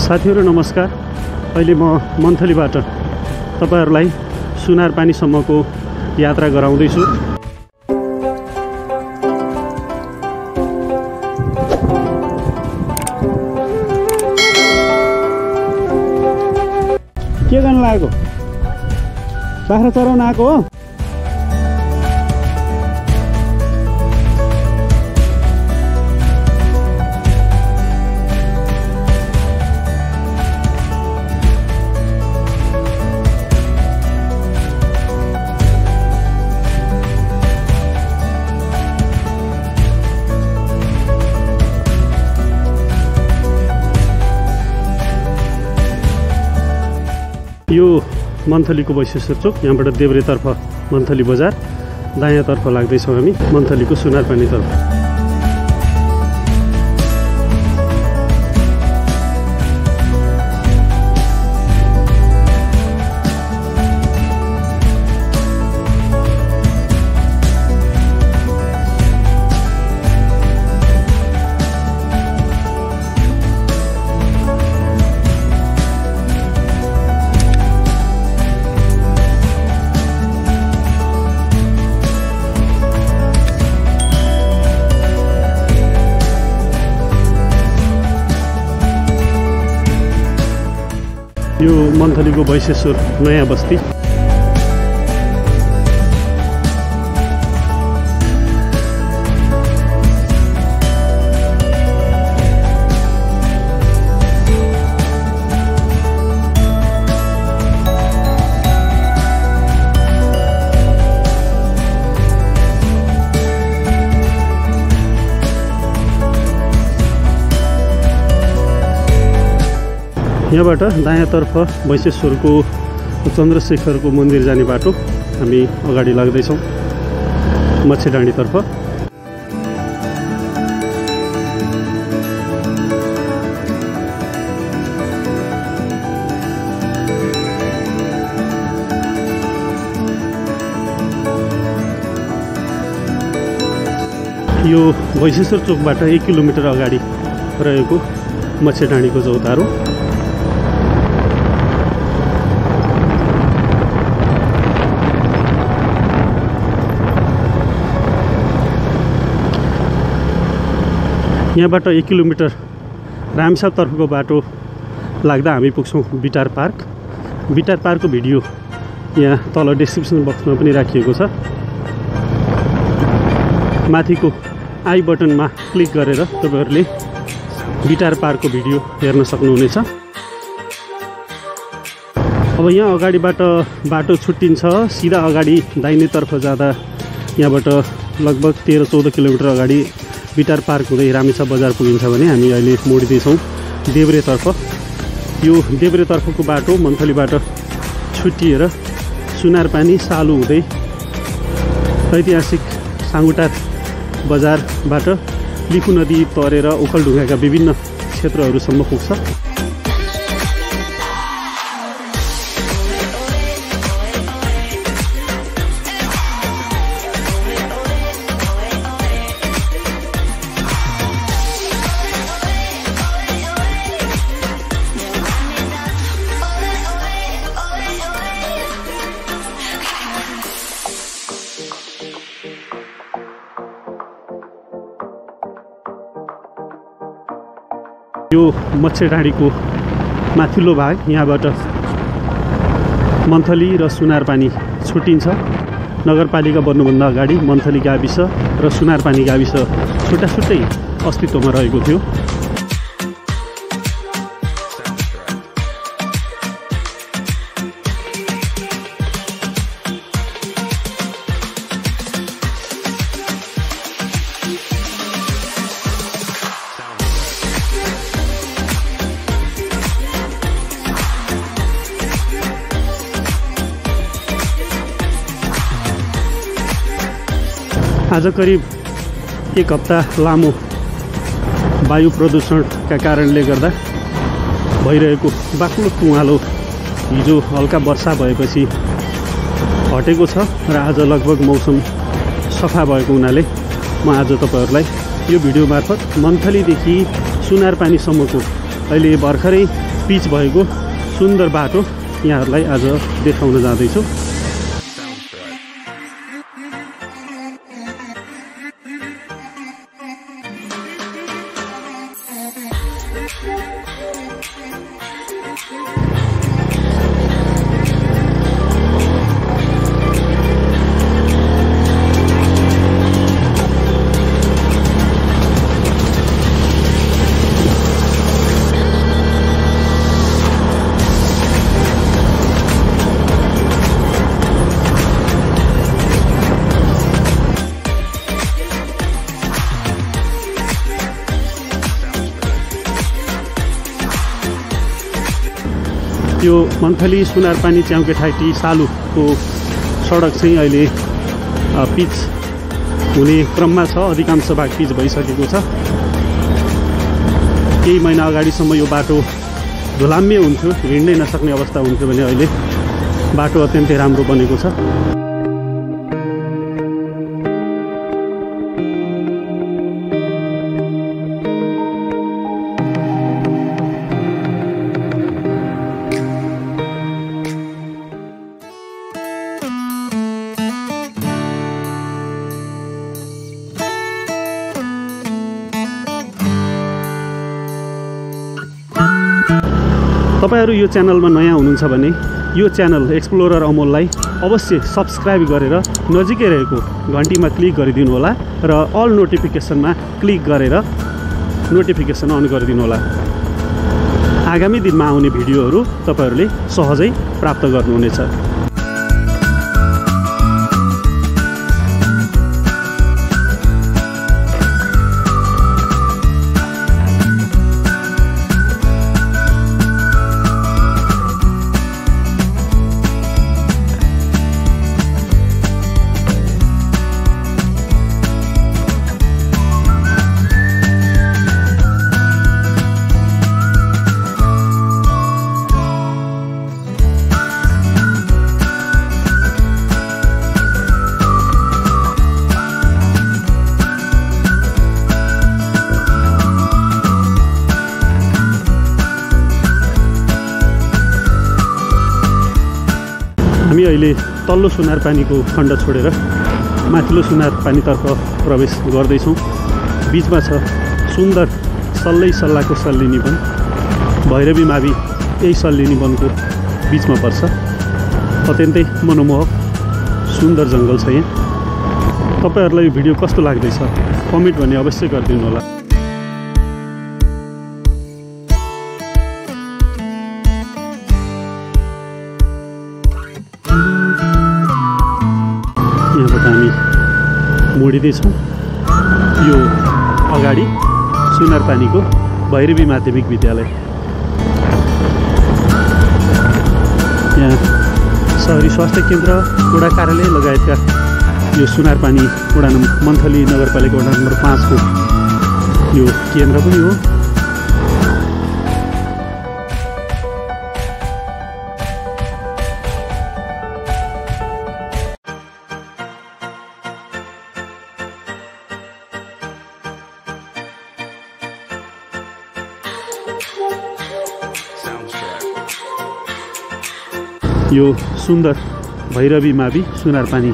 साथीहरु नमस्कार। अहिले म मन्थलीबाट तपाईहरुलाई सुनारपानीसम्मको यात्रा गराउँदै छु। के गर्न लागेको? बाख्रा चराउन आएको हो? यो मन्थलीको वैशिष्ट्य चोक। यहाँबाट देब्रेतर्फ मन्थली बजार, दायाँतर्फ लाग्दैछौँ हामी मन्थलीको सुनारपानीतर्फ। यो मन्थलीको वैशेश्वर नयाँ बस्ती। यहाँबाट दायाँतर्फ वैशेश्वरको चन्द्रशेखरको मन्दिर जाने बाटो हामी अगाडि लाग्दैछौँ मच्छेडाँडीतर्फ। यो वैशेश्वर चोकबाट 1 किलोमिटर अगाडि रहेको मच्छेडाँडीको चौतारो। यहाँबाट 1 किलोमिटर रामसातर्फको बाटो लाग्दा हामी पुग्छौँ बिटार पार्क। बिटार पार्कको भिडियो यहाँ तल डिस्क्रिप्सन बक्समा पनि राखिएको छ। माथिको आई बटनमा क्लिक गरेर तपाईहरुले बिटार पार्कको भिडियो हेर्न सक्नुहुनेछ। अब यहाँ अगाडिबाट बाटो छुट्टिन्छ। सिधा अगाडि दाहिनेतर्फ जाँदा यहाँबाट लगभग 13-14 किलोमिटर अगाडि बिटार पार्क हुँदै रामेछाप बजार पुगिन्छ भने हामी अहिले मोडिँदैछौँ देब्रेतर्फ। यो देब्रेतर्फको बाटो मन्थलीबाट छुट्टिएर सुनारपानी सालु हुँदै ऐतिहासिक साङ्गुटार बजारबाट लिखु नदी तरेर ओखलढुङ्गाका विभिन्न क्षेत्रहरूसम्म पुग्छ। यो मच्छेडाँडीको माथिल्लो भाग। यहाँबाट मन्थली र सुनारपानी छुट्टिन्छ। नगरपालिका बन्नुभन्दा अगाडि मन्थली गाविस र सुनारपानी गाविस छुट्टा छुट्टै अस्तित्वमा रहेको थियो। आज करिब 1 हप्ता लामो वायु प्रदूषणका कारणले गर्दा भइरहेको बाक्लो तुवालो हिजो हल्का वर्षा भएपछि हटेको छ र आज लगभग मौसम सफा भएको हुनाले म आज तपाईहरुलाई यो भिडियो मार्फत मन्थलीदेखि सुनारपानीसम्मको अहिले भर्खरै पिच भएको सुन्दर बाटो यहाँहरूलाई आज देखाउन जाँदैछु। यो मन्थली सुनारपानी च्याउकेठाइटी सालुको सडक चाहिँ अहिले पिच हुने क्रममा छ। अधिकांश भाग पिच भइसकेको छ। केही महिना अगाडिसम्म यो बाटो धुलाम्य हुन्थ्यो, हिँड्नै नसक्ने अवस्था हुन्थ्यो भने अहिले बाटो अत्यन्तै राम्रो बनेको छ। तपाईहरु यो च्यानलमा नयाँ हुनुहुन्छ भने यो च्यानल एक्सप्लोरर अमोललाई अवश्य सब्स्क्राइब गरेर नजिकै रहेको घण्टीमा क्लिक गरिदिनु होला र अल नोटिफिकेसनमा क्लिक गरेर नोटिफिकेसन अन गरिदिनु होला। आगामी दिनमा आउने भिडियोहरू तपाईहरुले सहजै प्राप्त गर्नुहुनेछ। हामी अहिले तल्लो सुनारपानीको खण्ड छोडेर माथिल्लो सुनारपानीतर्फ प्रवेश गर्दैछौँ। बीचमा छ सुन्दर सल्लै सल्लाको सल्लिनी वन। भैरवी मावि यही सल्लिनी वनको बीचमा पर्छ। अत्यन्तै मनमोहक सुन्दर जङ्गल छ यहाँ। तपाईहरुलाई यो भिडियो कस्तो लाग्दैछ कमेन्ट भने अवश्य गरिदिनु होला। यहाँबाट हामी मोडिँदैछौँ। यो अगाडि सुनारपानीको भैरवी माध्यमिक विद्यालय। यहाँ सहरी स्वास्थ्य केन्द्र, वडा कार्यालय लगायतका यो सुनारपानी वडा मन्थली नगरपालिका वडा नम्बर 5 को यो केन्द्र पनि हो। यो सुन्दर भैरवी मावि सुनारपानी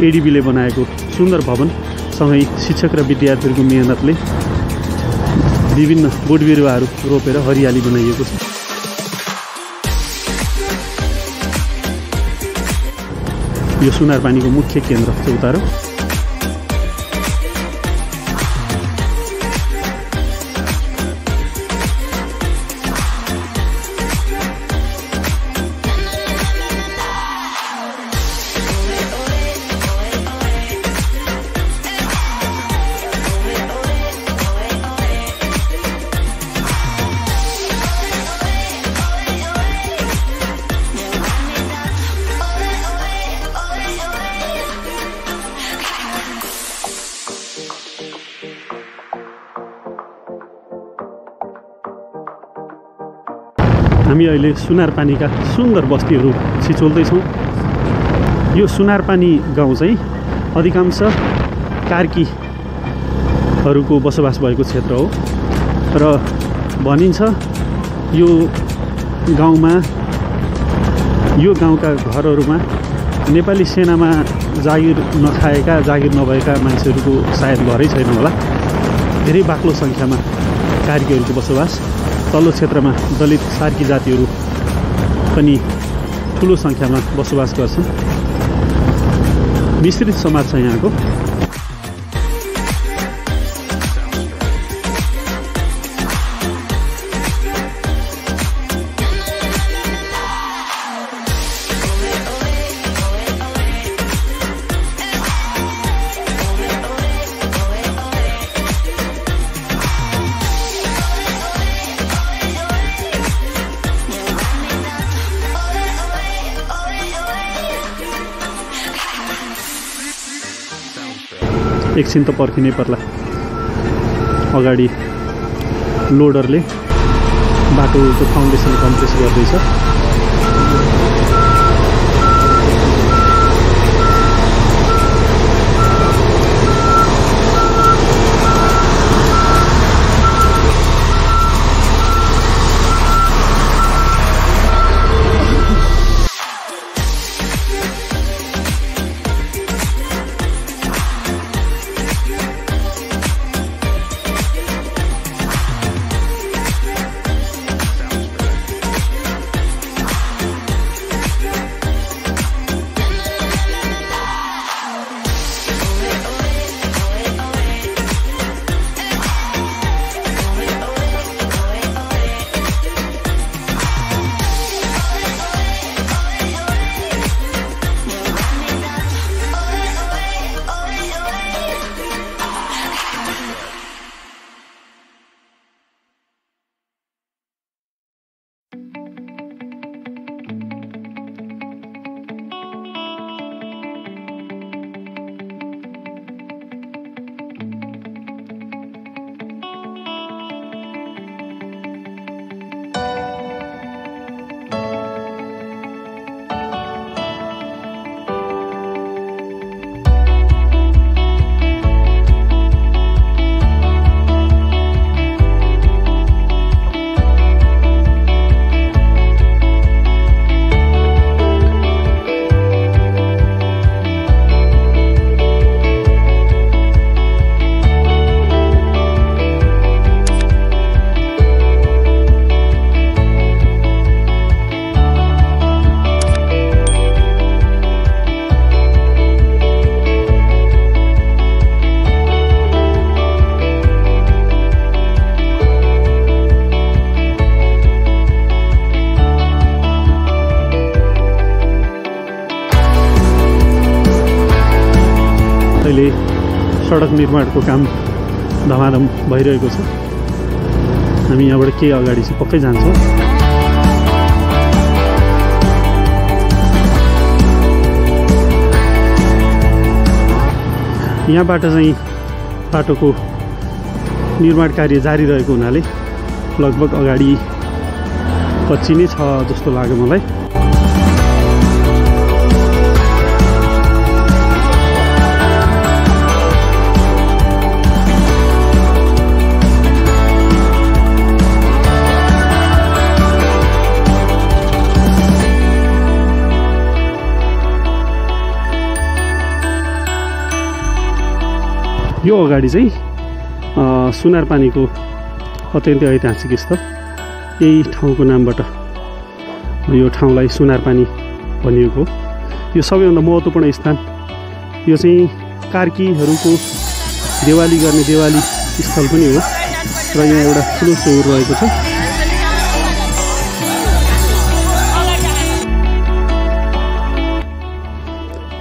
एडिबीले बनाएको सुन्दर भवन सँगै शिक्षक र विद्यार्थीहरूको मेहनतले विभिन्न बोट बिरुवाहरू रोपेर हरियाली बनाइएको छ। यो सुनारपानीको मुख्य केन्द्र चौतारो। हामी अहिले सुनारपानीका सुन्दर बस्तीहरू छिचोल्दैछौँ। यो सुनारपानी गाउँ चाहिँ अधिकांश कार्कीहरूको बसोबास भएको क्षेत्र हो र भनिन्छ यो गाउँका घरहरूमा नेपाली सेनामा जागिर नखाएका जागिर नभएका मान्छेहरूको सायद घरै छैन होला। धेरै बाक्लो सङ्ख्यामा कार्कीहरूको बसोबास। तल्लो क्षेत्रमा दलित सार्की जातिहरू पनि ठुलो सङ्ख्यामा बसोबास गर्छन्। मिश्रित समाज छ यहाँको। एकछिन त पर्खिनै पर्ला। अगाडि लोडरले बाटोको फाउन्डेसन कम्प्रेस गर्दैछ। अहिले सडक निर्माणको काम धमाधम भइरहेको छ। हामी यहाँबाट केही अगाडि चाहिँ पक्कै जान्छौँ। यहाँबाट चाहिँ बाटोको निर्माण कार्य जारी रहेको हुनाले लगभग अगाडि कच्ची नै छ जस्तो लाग्यो मलाई। यो अगाडि चाहिँ सुनारपानीको अत्यन्तै ऐतिहासिक स्थल, यही ठाउँको नामबाट यो ठाउँलाई सुनारपानी भनिएको हो। यो सबैभन्दा महत्त्वपूर्ण स्थान। यो चाहिँ कार्कीहरूको देवाली गर्ने देवाली स्थल पनि हो र यहाँ एउटा ठुलो चौर रहेको छ।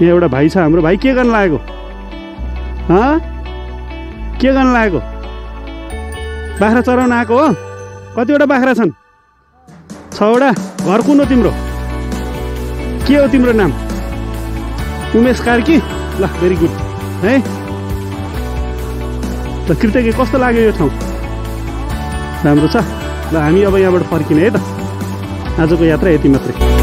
यहाँ एउटा भाइ छ हाम्रो। भाइ के गर्न लागेको? के गर्न लागेको? बाख्रा चराउन आएको हो? कतिवटा बाख्रा छन्? 6वटा। घर कुन हो तिम्रो? के हो तिम्रो नाम? उमेश कार्की। ल भेरी गुड है। त कृतज्ञ कस्तो लाग्यो यो ठाउँ? राम्रो छ। ल हामी अब यहाँबाट फर्किने है त। आजको यात्रा यति मात्रै।